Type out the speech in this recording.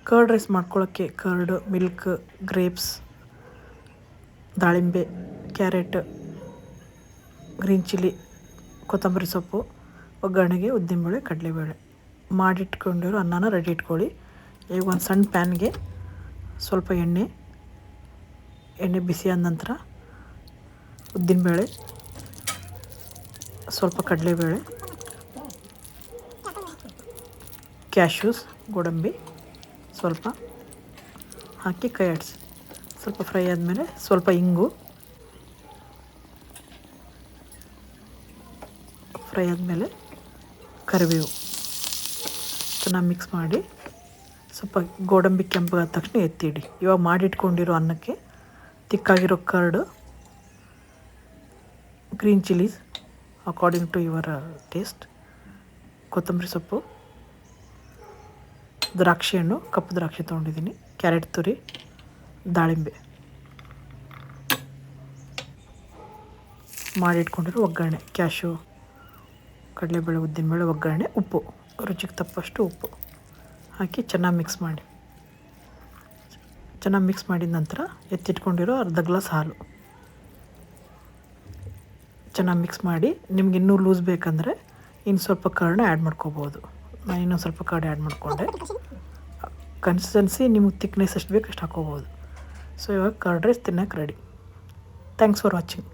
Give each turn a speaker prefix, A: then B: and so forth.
A: Curd rice ಮಾಡ್ಕೊಳ್ಳೋಕ್ಕೆ curd, milk, grapes, ದಾಳಿಂಬೆ, carrot, green chilli, ಕೊತ್ತಂಬರಿ ಸೊಪ್ಪು, ಒಗ್ಗರಣೆಗೆ ಉದ್ದಿನಬೇಳೆ, ಕಡಲೆಬೇಳೆ ಮಾಡಿಟ್ಕೊಂಡಿರೋ ಅನ್ನನ ರೆಡಿ ಇಟ್ಕೊಳ್ಳಿ. ಈಗ ಒಂದು ಸಣ್ಣ ಪ್ಯಾನ್ಗೆ ಸ್ವಲ್ಪ ಎಣ್ಣೆ ಬಿಸಿ ಆದ ನಂತರ ಉದ್ದಿನಬೇಳೆ, ಸ್ವಲ್ಪ ಕಡಲೆಬೇಳೆ, ಕ್ಯಾಶ್ಯೂಸ್, ಗೋಡಂಬಿ ಸ್ವಲ್ಪ ಹಾಕಿ ಕೈ ಆಡಿಸಿ ಸ್ವಲ್ಪ ಫ್ರೈ ಆದಮೇಲೆ ಸ್ವಲ್ಪ ಇಂಗು ಫ್ರೈ ಆದಮೇಲೆ ಕರಿಬೇವು ಚೆನ್ನಾಗಿ ಮಿಕ್ಸ್ ಮಾಡಿ ಸ್ವಲ್ಪ ಗೋಡಂಬಿ ಕೆಂಪಗಾದ ತಕ್ಷಣ ಎತ್ತಿಡಿ. ಇವಾಗ ಮಾಡಿಟ್ಕೊಂಡಿರೋ ಅನ್ನಕ್ಕೆ ತಿಕ್ಕಾಗಿರೋ curd, green chillies according to your taste, ಕೊತ್ತಂಬರಿ ಸೊಪ್ಪು, ದ್ರಾಕ್ಷಿ ಹಣ್ಣು, ಕಪ್ಪು ದ್ರಾಕ್ಷಿ ತೊಗೊಂಡಿದ್ದೀನಿ, ಕ್ಯಾರೆಟ್ ತುರಿ, ದಾಳಿಂಬೆ, ಮಾಡಿಟ್ಕೊಂಡಿರೋ ಒಗ್ಗರಣೆ, ಕ್ಯಾಶು, ಕಡಲೆಬೇಳೆ, ಉದ್ದಿನಬೇಳೆ, ಒಗ್ಗರಣೆ, ಉಪ್ಪು, ರುಚಿಗೆ ತಪ್ಪಷ್ಟು ಉಪ್ಪು ಹಾಕಿ ಚೆನ್ನಾಗಿ ಮಿಕ್ಸ್ ಮಾಡಿ. ಚೆನ್ನಾಗಿ ಮಿಕ್ಸ್ ಮಾಡಿದ ನಂತರ ಎತ್ತಿಟ್ಕೊಂಡಿರೋ ಅರ್ಧ ಗ್ಲಾಸ್ ಹಾಲು ಚೆನ್ನಾಗಿ ಮಿಕ್ಸ್ ಮಾಡಿ. ನಿಮ್ಗೆ ಇನ್ನೂ ಲೂಸ್ ಬೇಕಂದರೆ ಇನ್ನು ಸ್ವಲ್ಪ ಕರ್ಡ್ನ ಆ್ಯಡ್ ಮಾಡ್ಕೋಬೋದು. ನಾನು ಇನ್ನೊಂದು ಸ್ವಲ್ಪ ಕರ್ಡ್ ಆ್ಯಡ್ ಮಾಡಿಕೊಂಡೆ. ಕನ್ಸಿಸ್ಟೆನ್ಸಿ ನಿಮ್ಗೆ ಥಿಕ್ನೆಸ್ ಎಷ್ಟು ಬೇಕು ಅಷ್ಟು ಹಾಕೋಬೋದು. ಸೊ ಇವಾಗ ಕರ್ಡ್ ರೈಸ್ ತಿನ್ನೋಕೆ ರೆಡಿ. Thanks for watching.